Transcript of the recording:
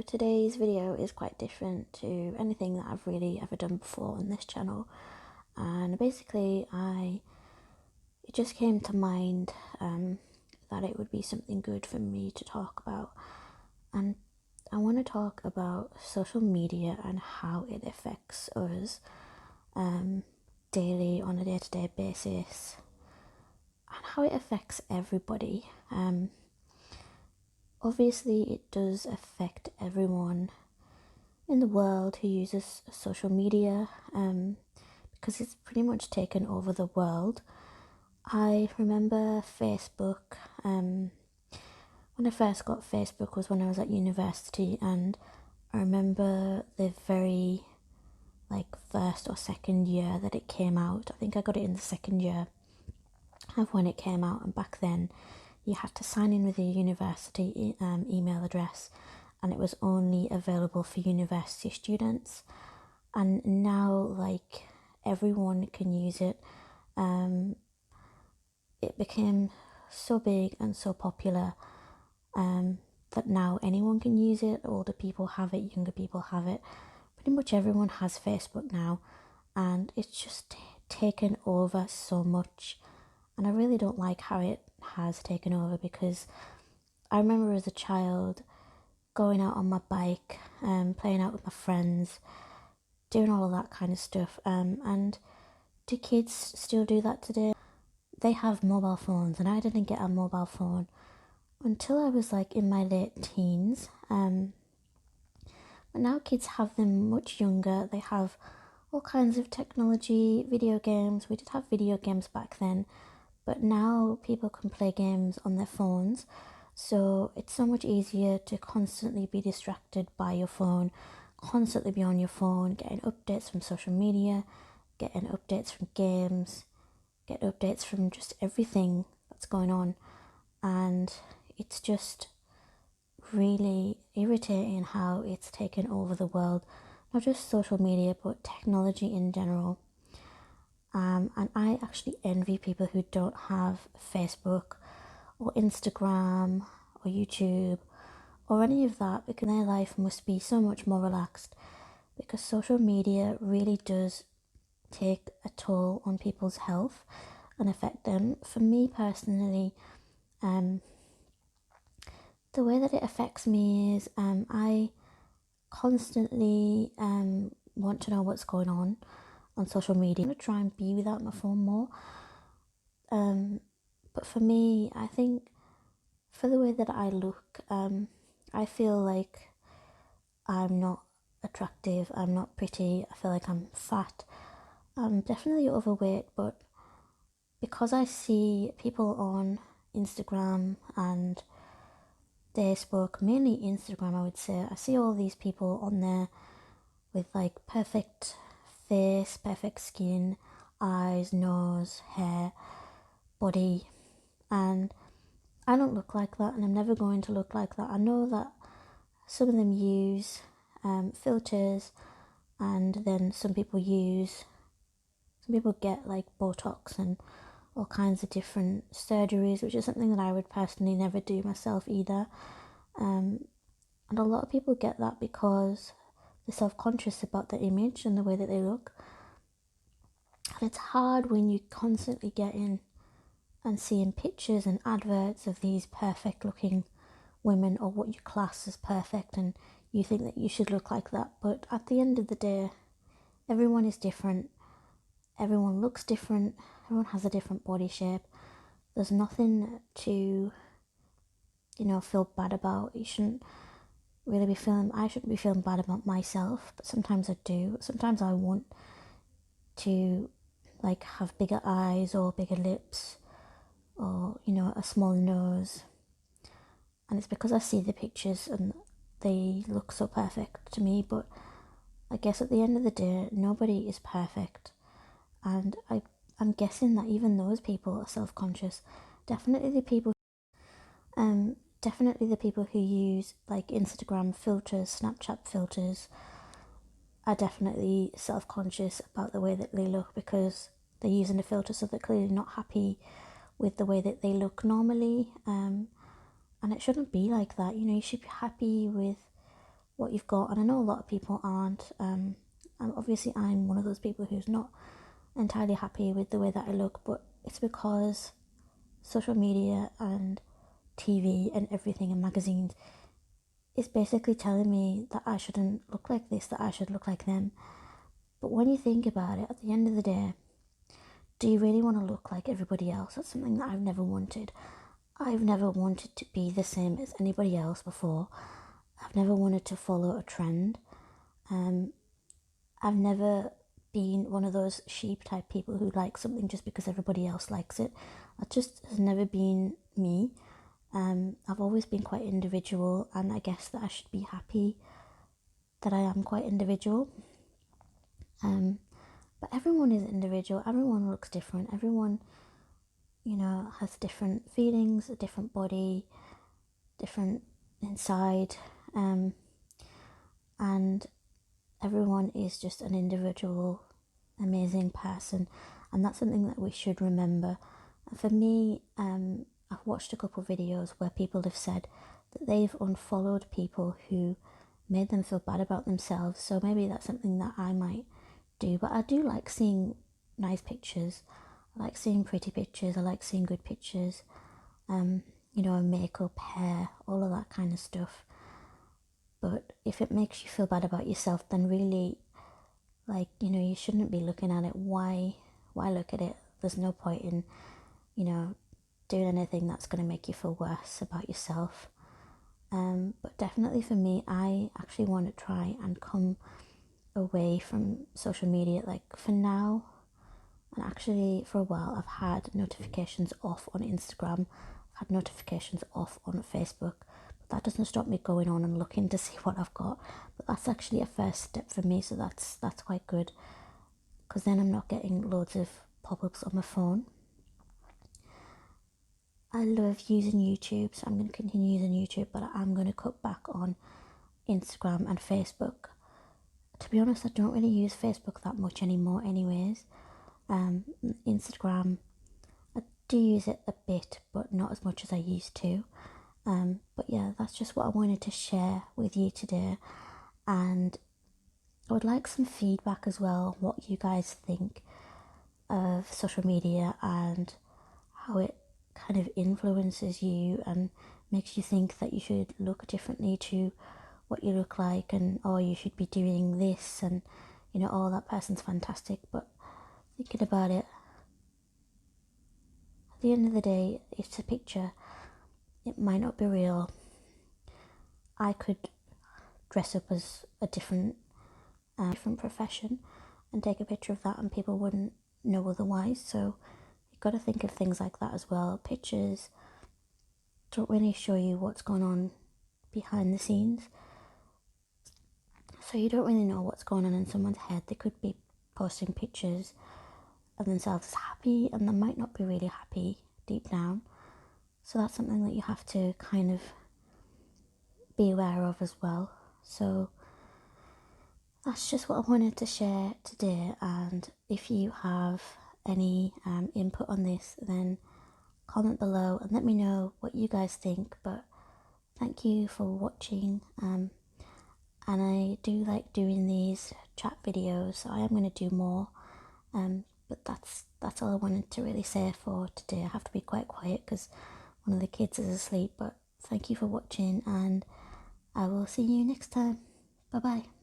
today's video is quite different to anything that I've really ever done before on this channel, and basically it just came to mind that it would be something good for me to talk about, and I want to talk about social media and how it affects us daily on a day-to-day basis, and how it affects everybody. Obviously it does affect everyone in the world who uses social media, because it's pretty much taken over the world. I remember Facebook, when I first got Facebook was when I was at university, and I remember the very first or second year that it came out. I think I got it in the second year of when it came out, and back then you had to sign in with your university email address, and it was only available for university students. And now everyone can use it. It became so big and so popular that now anyone can use it. Older people have it, younger people have it. Pretty much everyone has Facebook now, and it's just taken over so much. And I really don't like how it has taken over, because I remember as a child going out on my bike, playing out with my friends, doing all of that kind of stuff. And do kids still do that today? They have mobile phones, and I didn't get a mobile phone until I was in my late teens. But now kids have them much younger. They have all kinds of technology, video games. We did have video games back then, but now people can play games on their phones. So it's so much easier to constantly be distracted by your phone, constantly be on your phone, getting updates from social media, getting updates from games, get updates from just everything that's going on. And it's just really irritating how it's taken over the world, not just social media but technology in general. And I actually envy people who don't have Facebook or Instagram or YouTube or any of that, because their life must be so much more relaxed, because social media really does take a toll on people's health and affect them. For me personally, the way that it affects me is I constantly want to know what's going on social media. I'm going to try and be without my phone more. But for me, I think for the way that I look, I feel like I'm not attractive, I'm not pretty, I feel like I'm fat. I'm definitely overweight, but because I see people on Instagram and Facebook, mainly Instagram I would say, I see all these people on there with perfect face, perfect skin, eyes, nose, hair, body, and I don't look like that, and I'm never going to look like that. I know that some of them use filters, and then some people get Botox and all kinds of different surgeries, which is something that I would personally never do myself either. And a lot of people get that because they're self-conscious about their image and the way that they look. And it's hard when you constantly get in and seeing pictures and adverts of these perfect looking women, or what you class as perfect, and you think that you should look like that. But at the end of the day, everyone is different, everyone looks different, everyone has a different body shape. There's nothing to feel bad about. You shouldn't really be feeling, I shouldn't be feeling bad about myself, but sometimes I do. Sometimes I want to have bigger eyes or bigger lips, or a small nose, and it's because I see the pictures and they look so perfect to me. But I guess at the end of the day, nobody is perfect, and I'm guessing that even those people are self-conscious. Definitely the people who use Instagram filters, Snapchat filters, are definitely self-conscious about the way that they look, because they're using a filter, so they're clearly not happy with the way that they look normally. And it shouldn't be like that. You should be happy with what you've got. And I know a lot of people aren't. Obviously, I'm one of those people who's not entirely happy with the way that I look, but it's because social media and TV and everything and magazines is basically telling me that I shouldn't look like this, that I should look like them. But when you think about it, at the end of the day, do you really want to look like everybody else? That's something that I've never wanted. I've never wanted to be the same as anybody else before. I've never wanted to follow a trend. I've never been one of those sheep type people who like something just because everybody else likes it. That just has never been me. I've always been quite individual, and I guess that I should be happy that I am quite individual. But everyone is individual, everyone looks different, everyone, has different feelings, a different body, different inside, and everyone is just an individual, amazing person, and that's something that we should remember. For me, I've watched a couple of videos where people have said that they've unfollowed people who made them feel bad about themselves, so maybe that's something that I might do. But I do like seeing nice pictures, I like seeing pretty pictures, I like seeing good pictures, makeup, hair, all of that kind of stuff. But if it makes you feel bad about yourself, then really, you shouldn't be looking at it. Why look at it? There's no point in, doing anything that's going to make you feel worse about yourself. But definitely for me, I actually want to try and come away from social media, like for now. And actually for a while I've had notifications off on Instagram, I've had notifications off on Facebook, but that doesn't stop me going on and looking to see what I've got. But that's actually a first step for me, so that's quite good, because then I'm not getting loads of pop-ups on my phone. I love using YouTube, so I'm going to continue using YouTube, but I'm going to cut back on Instagram and Facebook. To be honest, I don't really use Facebook that much anymore anyways. Instagram, I do use it a bit, but not as much as I used to. But yeah, that's just what I wanted to share with you today. And I would like some feedback as well, what you guys think of social media and how it kind of influences you and makes you think that you should look differently to what you look like, and you should be doing this, and that person's fantastic. But thinking about it, at the end of the day, it's a picture. It might not be real. I could dress up as a different profession and take a picture of that, and people wouldn't know otherwise. So you've got to think of things like that as well. Pictures don't really show you what's going on behind the scenes, so you don't really know what's going on in someone's head. They could be posting pictures of themselves as happy, and they might not be really happy deep down. So that's something that you have to kind of be aware of as well. So that's just what I wanted to share today, and if you have any input on this, then comment below and let me know what you guys think. But thank you for watching, and I do like doing these chat videos, so I am going to do more, but that's all I wanted to really say for today. I have to be quite quiet because one of the kids is asleep. But thank you for watching, and I will see you next time. Bye bye.